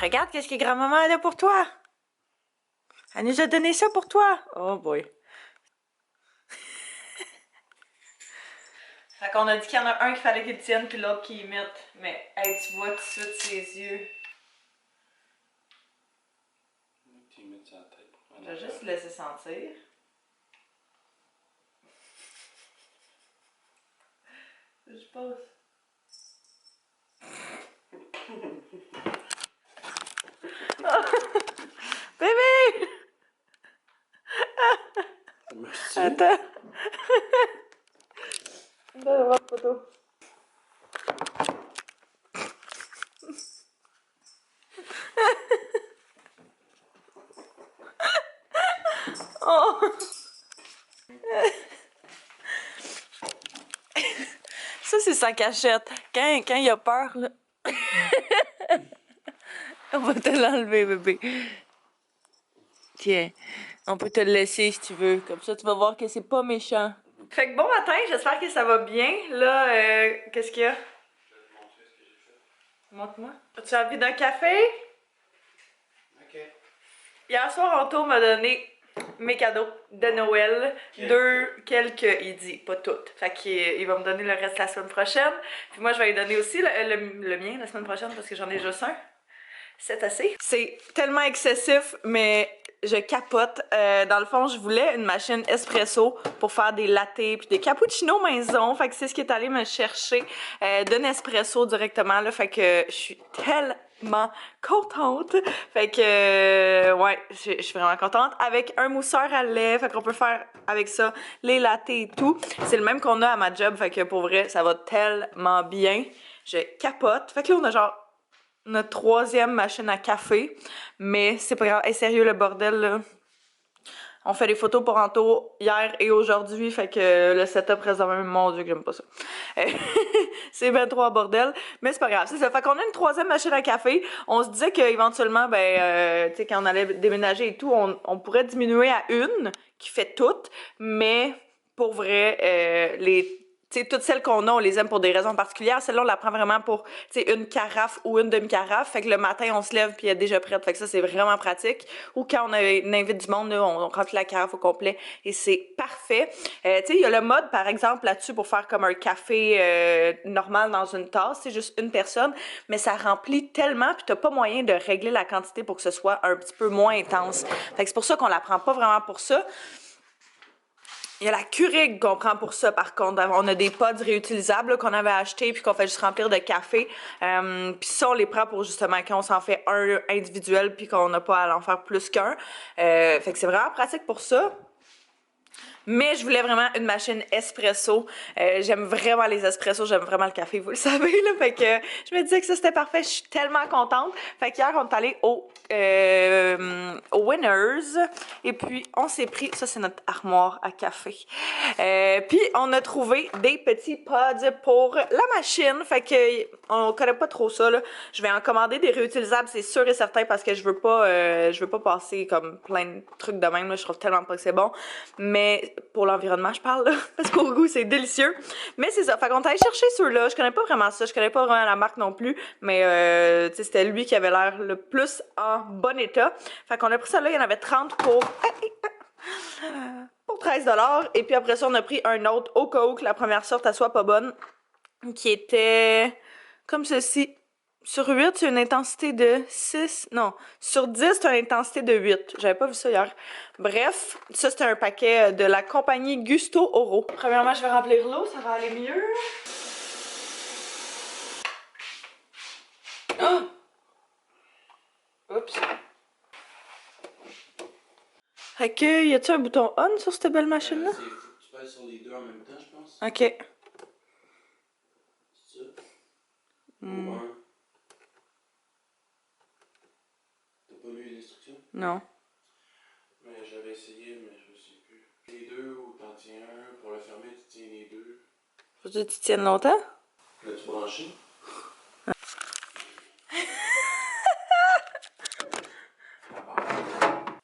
Regarde qu'est-ce que grand-maman a là pour toi. Elle nous a donné ça pour toi. Oh boy. Fait qu'on a dit qu'il y en a un qu'il fallait qu'il tienne puis l'autre qu'il imite. Mais hey, tu vois tout de suite ses yeux. Tu imite sa tête. Je vais juste laisser sentir. Je pense. Bébé! Merci. Attends. Donne la photo. Oh! Ça, c'est sa cachette. Quand il a peur, là. On va te l'enlever, bébé. Tiens, on peut te le laisser si tu veux. Comme ça, tu vas voir que c'est pas méchant. Fait que bon matin, j'espère que ça va bien. Là, qu'est-ce qu'il y a? Je vais te montrer ce que j'ai fait. Montre-moi. As-tu envie d'un café? Ok. Hier soir, Anto m'a donné mes cadeaux de Noël. Quelques, il dit, pas toutes. Fait qu'il va me donner le reste la semaine prochaine. Puis moi, je vais lui donner aussi le mien la semaine prochaine parce que j'en ai juste un. C'est assez. C'est tellement excessif, mais je capote. Dans le fond, je voulais une machine espresso pour faire des lattés puis des cappuccinos maison. Fait que c'est ce qui est allé me chercher de Nespresso directement. Là. Fait que je suis tellement contente. Fait que, ouais, je suis vraiment contente. Avec un mousseur à lait, fait qu'on peut faire avec ça les lattés et tout. C'est le même qu'on a à ma job. Fait que pour vrai, ça va tellement bien. Je capote. Fait que là, on a genre notre troisième machine à café, mais c'est pas grave. Hey, sérieux, le bordel, là. On fait des photos pour Anto hier et aujourd'hui, fait que le setup reste même, mon Dieu que j'aime pas ça. C'est ben trop bordel, mais c'est pas grave. C'est ça, fait qu'on a une troisième machine à café. On se disait qu'éventuellement, tu sais, quand on allait déménager et tout, on pourrait diminuer à une qui fait tout, mais pour vrai, tu sais, toutes celles qu'on a, on les aime pour des raisons particulières. Celle-là, on la prend vraiment pour, tu sais, une carafe ou une demi-carafe. Fait que le matin, on se lève puis elle est déjà prête. Fait que ça, c'est vraiment pratique. Ou quand on invite du monde, là, on remplit la carafe au complet et c'est parfait. Tu sais, il y a le mode, par exemple, là-dessus pour faire comme un café normal dans une tasse. C'est juste une personne, mais ça remplit tellement puis t'as pas moyen de régler la quantité pour que ce soit un petit peu moins intense. Fait que c'est pour ça qu'on la prend pas vraiment pour ça. Il y a la Keurig qu'on prend pour ça, par contre. On a des pods réutilisables qu'on avait achetés puis qu'on fait juste remplir de café. Puis ça, on les prend pour justement quand on s'en fait un individuel puis qu'on n'a pas à en faire plus qu'un. Fait que c'est vraiment pratique pour ça. Mais je voulais vraiment une machine espresso. J'aime vraiment les espressos, j'aime vraiment le café, vous le savez, là. Fait que je me disais que ça, c'était parfait. Je suis tellement contente. Fait qu'hier, on est allé au Winners. Et puis, on s'est pris... Ça, c'est notre armoire à café. Puis, on a trouvé des petits pods pour la machine. Fait que on connaît pas trop ça, là. Je vais en commander des réutilisables, c'est sûr et certain, parce que je veux pas passer comme plein de trucs de même, là. Je trouve tellement pas que c'est bon. Mais pour l'environnement, je parle, là, parce qu'au goût, c'est délicieux. Mais c'est ça. Fait qu'on est allé chercher ceux-là. Je connais pas vraiment ça. Je connais pas vraiment la marque non plus. Mais, tu sais, c'était lui qui avait l'air le plus en bon état. Fait qu'on a pris ça là. Il y en avait 30 pour 13$. Et puis après ça, on a pris un autre au cas où que la première sorte, elle soit pas bonne. Qui était comme ceci. Sur 8, c'est une intensité de 6. Non, sur 10, c'est une intensité de 8. J'avais pas vu ça hier. Bref, ça, c'était un paquet de la compagnie Gusto Oro. Premièrement, je vais remplir l'eau, ça va aller mieux. Oh! Oups. Fait que, y a-tu un bouton on sur cette belle machine-là? C'est fou que tu pèses sur les deux en même temps, je pense. Ok. C'est ça? Ou un. T'as pas lu les instructions? Non. Mais j'avais essayé, mais je me souviens plus. Les deux ou t'en tiens un. Pour le fermer, tu tiens les deux. Faut que tu tiennes longtemps? L'as-tu branché?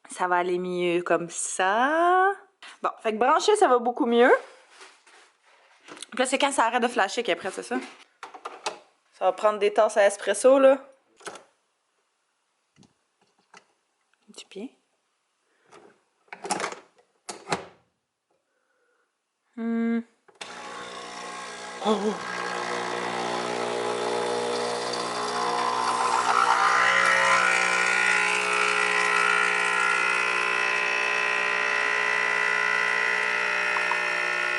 Ça va aller mieux comme ça. Bon, fait que brancher, ça va beaucoup mieux. Puis là, c'est quand ça arrête de flasher qu'après, c'est ça? Ça va prendre des tasses à espresso, là. Du bien. Oh.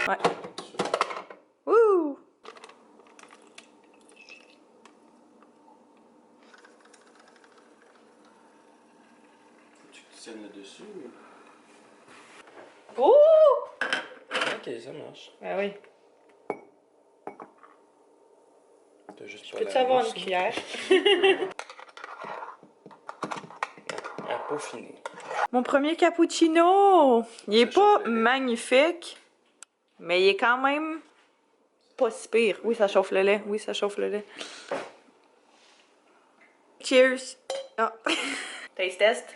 Ouais. Wouh! Tu tiennes le dessus? Oh! Ok, ça marche. Ben oui. T'as juste pas Peux-tu la avoir mousse, une hein? cuillère? À peaufiner. Mon premier cappuccino! Il est Ça chauffe pas le lait. magnifique, mais il est quand même pas si pire. Oui, ça chauffe le lait. Oui, ça chauffe le lait. Cheers! Ah. Taste test.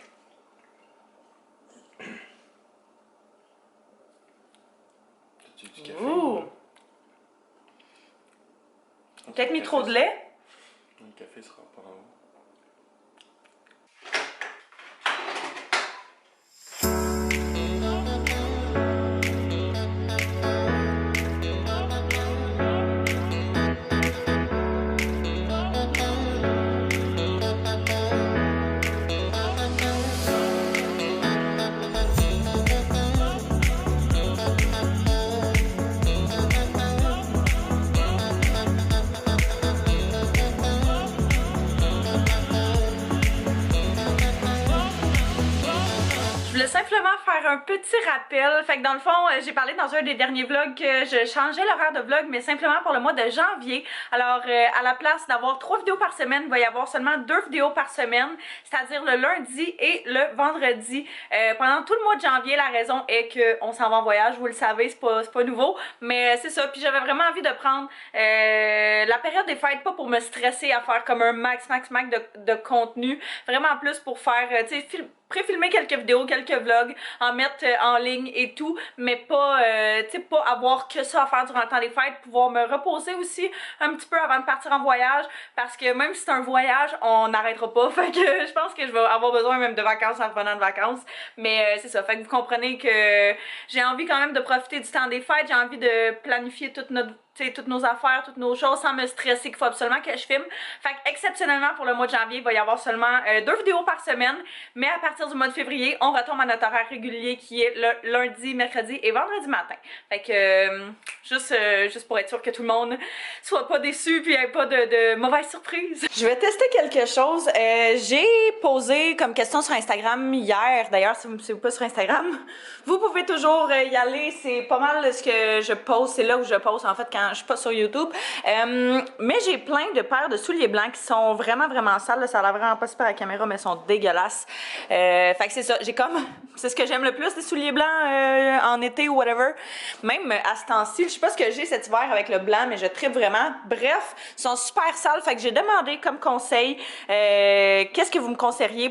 T'as-tu du café? Ouh! Peut-être mis trop de lait. Le café sera pas en haut. Je voulais simplement faire un petit rappel. Fait que dans le fond, j'ai parlé dans un des derniers vlogs que je changeais l'horaire de vlog, mais simplement pour le mois de janvier. Alors, à la place d'avoir 3 vidéos par semaine, il va y avoir seulement 2 vidéos par semaine, c'est-à-dire le lundi et le vendredi. Pendant tout le mois de janvier, la raison est qu'on s'en va en voyage, vous le savez, c'est pas nouveau, mais c'est ça. Puis j'avais vraiment envie de prendre la période des fêtes, pas pour me stresser à faire comme un max de contenu, vraiment plus pour faire, tu sais, pré-filmer quelques vidéos, quelques vlogs, en mettre en ligne et tout, mais pas, tu sais, pas avoir que ça à faire durant le temps des fêtes, pouvoir me reposer aussi un petit peu avant de partir en voyage, parce que même si c'est un voyage, on n'arrêtera pas, fait que je pense que je vais avoir besoin même de vacances en revenant de vacances, mais c'est ça, fait que vous comprenez que j'ai envie quand même de profiter du temps des fêtes, j'ai envie de planifier toute notre, toutes nos affaires, toutes nos choses sans me stresser qu'il faut absolument que je filme. Fait que exceptionnellement pour le mois de janvier, il va y avoir seulement 2 vidéos par semaine, mais à partir du mois de février, on retombe à notre horaire régulier qui est le lundi, mercredi et vendredi matin. Fait que juste pour être sûr que tout le monde soit pas déçu puis ait pas de mauvaises surprises. Je vais tester quelque chose. J'ai posé comme question sur Instagram hier. D'ailleurs, si vous me suivez pas sur Instagram, vous pouvez toujours y aller. C'est pas mal ce que je poste. C'est là où je poste en fait quand je suis pas sur YouTube. Mais j'ai plein de paires de souliers blancs qui sont vraiment sales. Là, ça a l'air vraiment pas super à la caméra, mais sont dégueulasses. Fait que c'est ça. J'ai comme... C'est ce que j'aime le plus, des souliers blancs en été ou whatever. Même à ce temps-ci, je sais pas ce que j'ai cet hiver avec le blanc, mais je tripe vraiment. Bref, ils sont super sales. Fait que j'ai demandé comme conseil, qu'est-ce que vous me conseilleriez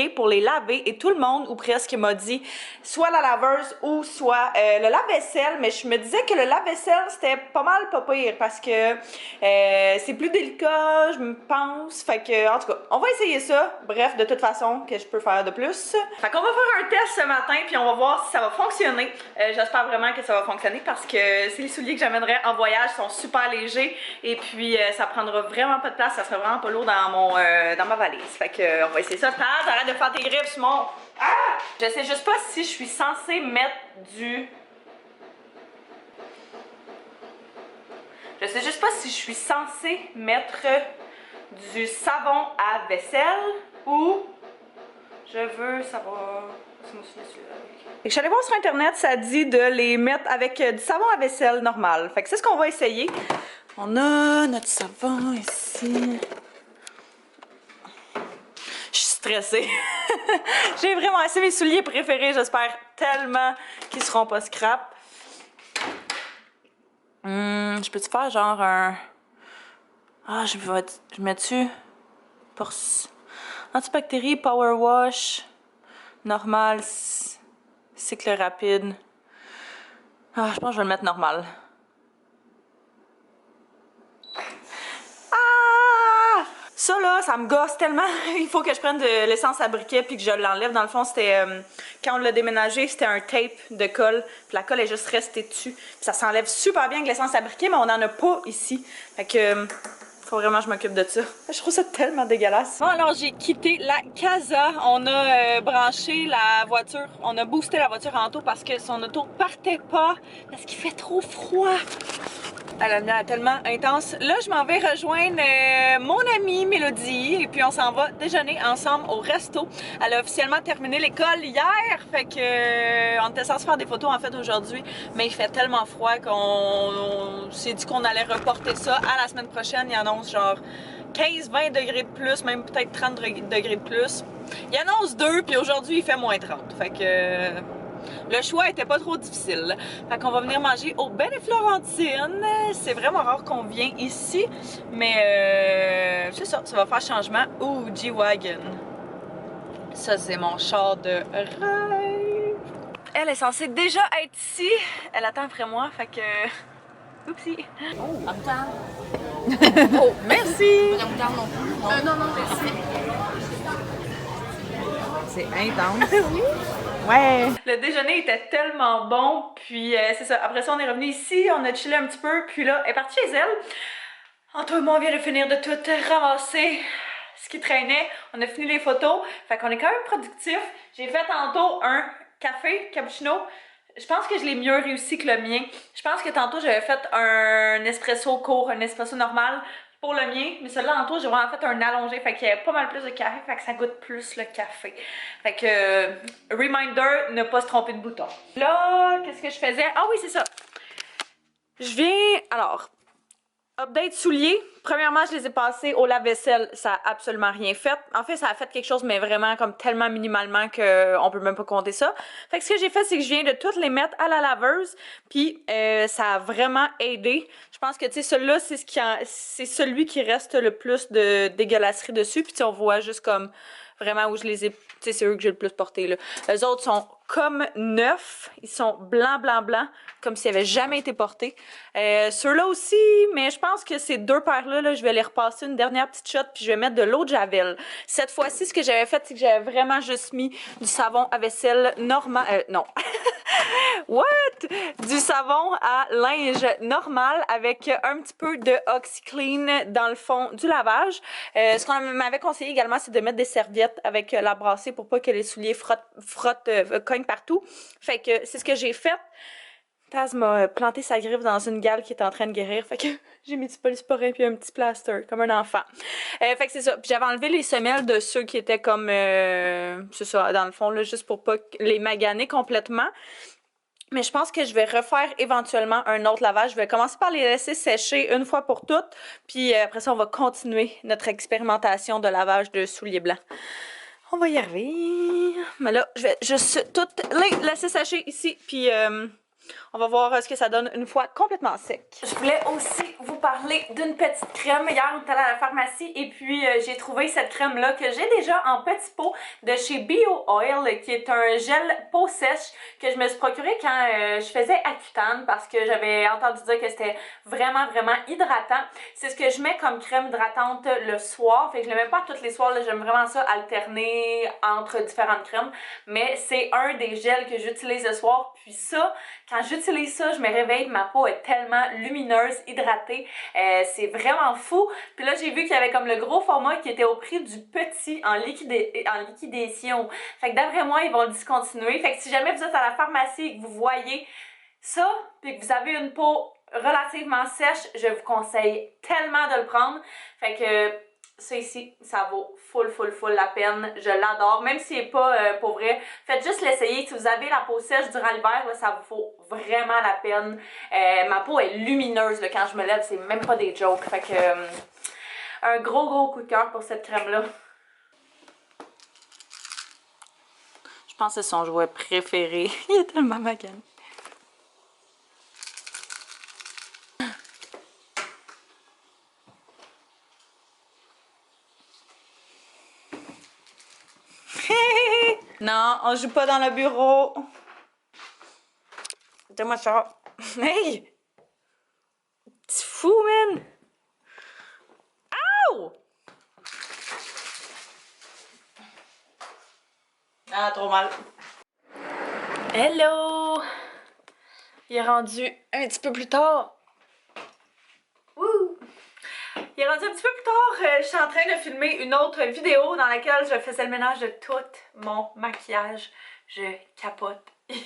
pour les laver, et tout le monde ou presque m'a dit soit la laveuse ou soit le lave-vaisselle, mais je me disais que le lave-vaisselle c'était pas mal pas pire parce que c'est plus délicat, je me pense, fait que en tout cas on va essayer ça. Bref, de toute façon, que je peux faire de plus, fait qu'on va faire un test ce matin puis on va voir si ça va fonctionner. J'espère vraiment que ça va fonctionner parce que c'est les souliers que j'amènerai en voyage, sont super légers et puis ça prendra vraiment pas de place, ça sera vraiment pas lourd dans ma valise, fait que on va essayer ça. Arrête de faire tes griffes sur mon... Ah! Je sais juste pas si je suis censée mettre du... Je sais juste pas si je suis censée mettre du savon à vaisselle ou je veux savoir... Je suis allée voir sur internet, ça dit de les mettre avec du savon à vaisselle normal. Fait que c'est ce qu'on va essayer. On a notre savon ici. Je suis stressée. J'ai vraiment... C'est mes souliers préférés. J'espère tellement qu'ils seront pas scrap. Je peux-tu faire genre un... Ah, je mets-tu... Pour... Antibactérie, power wash, normal, cycle rapide. Ah, je pense que je vais le mettre normal. Ça là, ça me gosse tellement. Il faut que je prenne de l'essence à briquet puis que je l'enlève. Dans le fond, c'était quand on l'a déménagé, c'était un tape de colle. Puis la colle est juste restée dessus. Puis ça s'enlève super bien avec l'essence à briquet, mais on n'en a pas ici. Fait que faut vraiment que je m'occupe de ça. Je trouve ça tellement dégueulasse. Bon, alors j'ai quitté la casa. On a branché la voiture. On a boosté la voiture en auto parce que son auto partait pas. Parce qu'il fait trop froid. La lumière est tellement intense. Là, je m'en vais rejoindre mon amie Mélodie et puis on s'en va déjeuner ensemble au resto. Elle a officiellement terminé l'école hier, fait que on était censé faire des photos en fait aujourd'hui, mais il fait tellement froid qu'on s'est dit qu'on allait reporter ça à la semaine prochaine. Il annonce genre 15-20 degrés de plus, même peut-être 30 degrés de plus. Il annonce 2, puis aujourd'hui il fait moins 30. Fait que le choix était pas trop difficile. Fait qu'on va venir manger au Ben et Florentine. C'est vraiment rare qu'on vient ici, mais c'est ça, ça va faire changement. Ouh, G-Wagon. Ça, c'est mon char de rêve. Elle est censée déjà être ici. Elle attend après moi, fait que... Oupsie. Oh, merci! Non, non, merci. C'est intense. Oui. Ouais. Le déjeuner était tellement bon, puis c'est ça. Après ça, on est revenu ici, on a chillé un petit peu, puis là, elle est partie chez elle. Antoine et moi, on vient de finir de tout ramasser ce qui traînait. On a fini les photos, fait qu'on est quand même productif. J'ai fait tantôt un café cappuccino. Je pense que je l'ai mieux réussi que le mien. Je pense que tantôt, j'avais fait un espresso court, un espresso normal pour le mien, mais celui-là, tantôt, j'ai vraiment fait un allongé, fait qu'il y avait pas mal plus de café, fait que ça goûte plus le café. Fait que, reminder, ne pas se tromper de bouton. Là, qu'est-ce que je faisais? Ah oui, c'est ça. Je viens, alors, update souliers. Premièrement, je les ai passés au lave-vaisselle. Ça a absolument rien fait. En fait, ça a fait quelque chose, mais vraiment comme tellement minimalement qu'on peut même pas compter ça. Fait que ce que j'ai fait, c'est que je viens de toutes les mettre à la laveuse. Puis ça a vraiment aidé. Je pense que, tu sais, celui-là, c'est celui qui reste le plus de dégueulasserie dessus. Puis on voit juste comme vraiment où je les ai... Tu sais, c'est eux que j'ai le plus porté, là. Les autres sont comme neufs. Ils sont blancs, blancs, blancs. Comme s'ils n'avaient jamais été portés. Ceux-là aussi, mais je pense que ces deux paires-là, là, je vais les repasser une dernière petite shot, puis je vais mettre de l'eau de Javel. Cette fois-ci, ce que j'avais fait, c'est que j'avais vraiment juste mis du savon à vaisselle normal. Non. What? Du savon à linge normal avec un petit peu de OxyClean dans le fond du lavage. Ce qu'on m'avait conseillé également, c'est de mettre des serviettes avec la brassée pour pas que les souliers cognent partout. Fait que c'est ce que j'ai fait. Taz m'a planté sa griffe dans une gale qui est en train de guérir. Fait que j'ai mis du polysporin puis un petit plaster, comme un enfant. Fait que c'est ça. Puis j'avais enlevé les semelles de ceux qui étaient comme... c'est ça, dans le fond, là, juste pour pas les maganer complètement. Mais je pense que je vais refaire éventuellement un autre lavage. Je vais commencer par les laisser sécher une fois pour toutes. Puis après ça, on va continuer notre expérimentation de lavage de souliers blancs. On va y arriver. Mais là, je vais juste toutes les laisser sécher ici. Puis... on va voir ce que ça donne une fois complètement sec. Je voulais aussi vous parler d'une petite crème. Hier, on est allé à la pharmacie et puis j'ai trouvé cette crème-là que j'ai déjà en petit pot de chez Bio Oil, qui est un gel peau sèche que je me suis procuré quand je faisais Accutane parce que j'avais entendu dire que c'était vraiment, vraiment hydratant. C'est ce que je mets comme crème hydratante le soir. Fait que je le mets pas tous les soirs. J'aime vraiment ça alterner entre différentes crèmes. Mais c'est un des gels que j'utilise le soir. Puis ça, quand j'utilise ça, je me réveille, ma peau est tellement lumineuse, hydratée, c'est vraiment fou. Puis là, j'ai vu qu'il y avait comme le gros format qui était au prix du petit en liquidation. Fait que d'après moi, ils vont le discontinuer. Fait que si jamais vous êtes à la pharmacie et que vous voyez ça, puis que vous avez une peau relativement sèche, je vous conseille tellement de le prendre. Fait que... ça ici, ça vaut full la peine. Je l'adore. Même s'il n'est pas pour vrai, faites juste l'essayer. Si vous avez la peau sèche durant l'hiver, ça vous vaut vraiment la peine. Ma peau est lumineuse là, quand je me lève. C'est même pas des jokes. Fait que un gros coup de cœur pour cette crème-là. Je pense que c'est son jouet préféré. Il est tellement magane. Non, on joue pas dans le bureau. Donne-moi ça. Hey! T'es fou, man! Ow! Ah, trop mal. Hello! Il est rendu un petit peu plus tard. Wouh! Il est rendu un petit peu plus tard. Je suis en train de filmer une autre vidéo dans laquelle je faisais le ménage de tout mon maquillage. Je capote. Il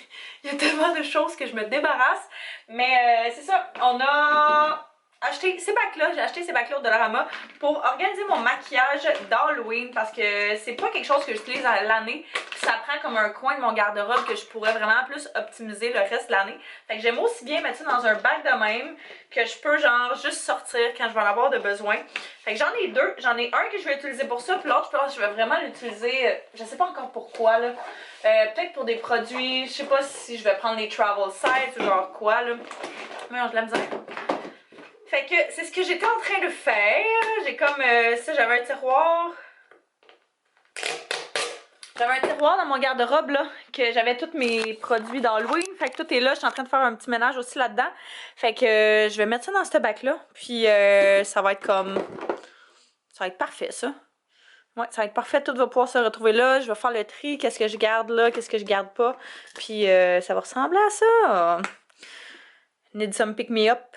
y a tellement de choses que je me débarrasse. Mais c'est ça, on a acheté ces bacs-là. J'ai acheté ces bacs-là au Dollarama pour organiser mon maquillage d'Halloween parce que c'est pas quelque chose que j'utilise à l'année. Ça prend comme un coin de mon garde-robe que je pourrais vraiment plus optimiser le reste de l'année. Fait que j'aime aussi bien mettre ça dans un bac de même que je peux genre juste sortir quand je vais en avoir de besoin. Fait que j'en ai deux. J'en ai un que je vais utiliser pour ça, puis l'autre je pense que je vais vraiment l'utiliser, je sais pas encore pourquoi là. Peut-être pour des produits, je sais pas si je vais prendre des travel sites ou genre quoi là. Mais non, je la misère. Fait que c'est ce que j'étais en train de faire. J'ai comme ça, j'avais un tiroir. J'avais un tiroir dans mon garde-robe là, que j'avais tous mes produits d'Halloween. Fait que tout est là. Je suis en train de faire un petit ménage aussi là-dedans. Fait que je vais mettre ça dans ce bac-là. Puis ça va être comme... Ça va être parfait ça. Ouais, ça va être parfait. Tout va pouvoir se retrouver là. Je vais faire le tri. Qu'est-ce que je garde là, qu'est-ce que je garde pas. Puis ça va ressembler à ça. Need some pick me up.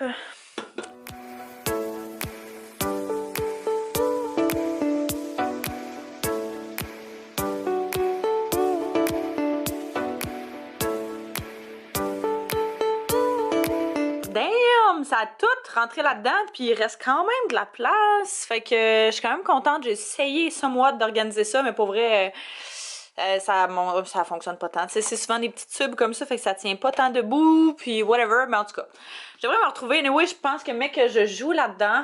Damn! Ça a tout rentré là-dedans, puis il reste quand même de la place. Fait que je suis quand même contente. J'ai essayé somewhat d'organiser ça, mais pour vrai, ça fonctionne pas tant. C'est souvent des petits tubes comme ça, fait que ça tient pas tant debout, puis whatever. Mais en tout cas, je devrais me retrouver. Anyway, je pense que mec que je joue là-dedans,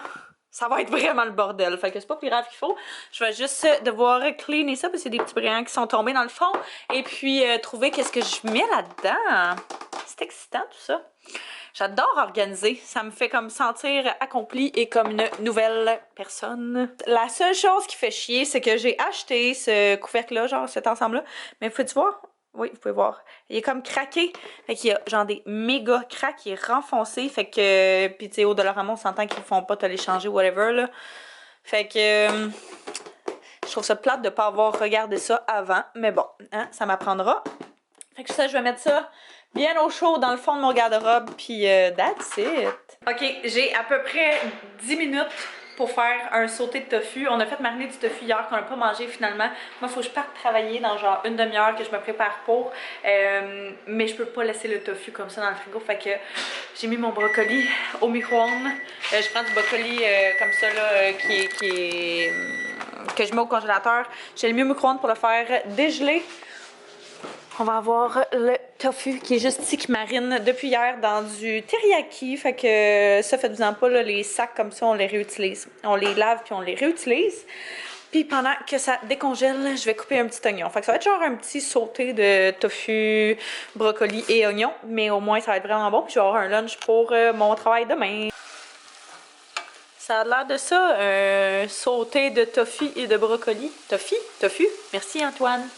ça va être vraiment le bordel. Fait que c'est pas plus grave qu'il faut. Je vais juste devoir cleaner ça, parce que c'est des petits brillants qui sont tombés dans le fond. Et puis trouver qu'est-ce que je mets là-dedans. C'est excitant tout ça. J'adore organiser. Ça me fait comme sentir accomplie et comme une nouvelle personne. La seule chose qui fait chier, c'est que j'ai acheté ce couvercle-là, genre cet ensemble-là. Mais faut-tu voir? Oui, vous pouvez voir. Il est comme craqué. Fait qu'il y a genre des méga cracks. Il est renfoncé. Fait que... Puis tu sais, au Dollarama, on s'entend qu'ils font pas te les changer, whatever, là. Fait que... je trouve ça plate de pas avoir regardé ça avant. Mais bon, hein, ça m'apprendra. Fait que ça, je vais mettre ça bien au chaud dans le fond de mon garde-robe, puis that's it. Ok, j'ai à peu près 10 minutes pour faire un sauté de tofu. On a fait mariner du tofu hier qu'on n'a pas mangé finalement. Moi, il faut que je parte travailler dans genre une demi-heure que je me prépare pour. Mais je peux pas laisser le tofu comme ça dans le frigo. Fait que j'ai mis mon brocoli au micro-ondes. Je prends du brocoli comme ça là, que je mets au congélateur. J'ai mis au micro-ondes pour le faire dégeler. On va avoir le tofu qui est juste ici, qui marine depuis hier dans du teriyaki. Fait que ça, faites-vous-en pas, là, les sacs comme ça, on les réutilise. On les lave puis on les réutilise. Puis pendant que ça décongèle, je vais couper un petit oignon. Fait que ça va être genre un petit sauté de tofu, brocoli et oignon. Mais au moins, ça va être vraiment bon. Puis je vais avoir un lunch pour mon travail demain. Ça a l'air de ça, un sauté de tofu et de brocoli. Tofu. Merci Antoine.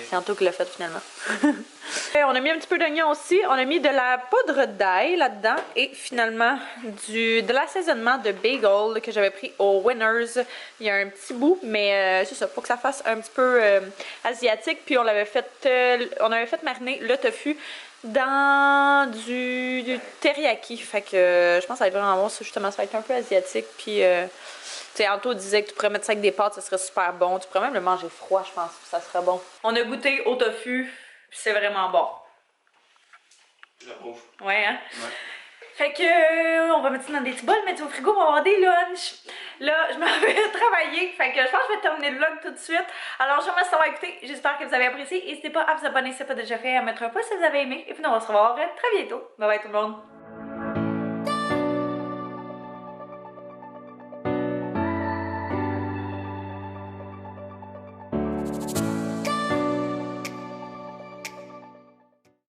C'est Antoine qui l'a fait finalement. On a mis un petit peu d'oignon aussi. On a mis de la poudre d'ail là-dedans. Et finalement, de l'assaisonnement de bagel que j'avais pris au Winners. Il y a un petit bout, mais c'est ça, pour que ça fasse un petit peu asiatique. Puis on avait fait mariner le tofu dans du teriyaki. Fait que je pense que ça va être vraiment bon. Ça, justement, ça va être un peu asiatique. Puis... tu sais, Anto disait que tu pourrais mettre ça avec des pâtes, ça serait super bon. Tu pourrais même le manger froid, je pense, ça serait bon. On a goûté au tofu, c'est vraiment bon. J'approuve. Ouais, hein? Ouais. Fait que, on va mettre ça dans des petits bols, mettre au frigo, on va avoir des lunchs. Là, je m'en vais travailler, fait que je pense que je vais terminer le vlog tout de suite. Alors, je vous remercie d'avoir écouté, j'espère que vous avez apprécié. N'hésitez pas à vous abonner si ce n'est pas déjà fait, à mettre un pouce si vous avez aimé. Et puis, on va se revoir très bientôt. Bye bye tout le monde!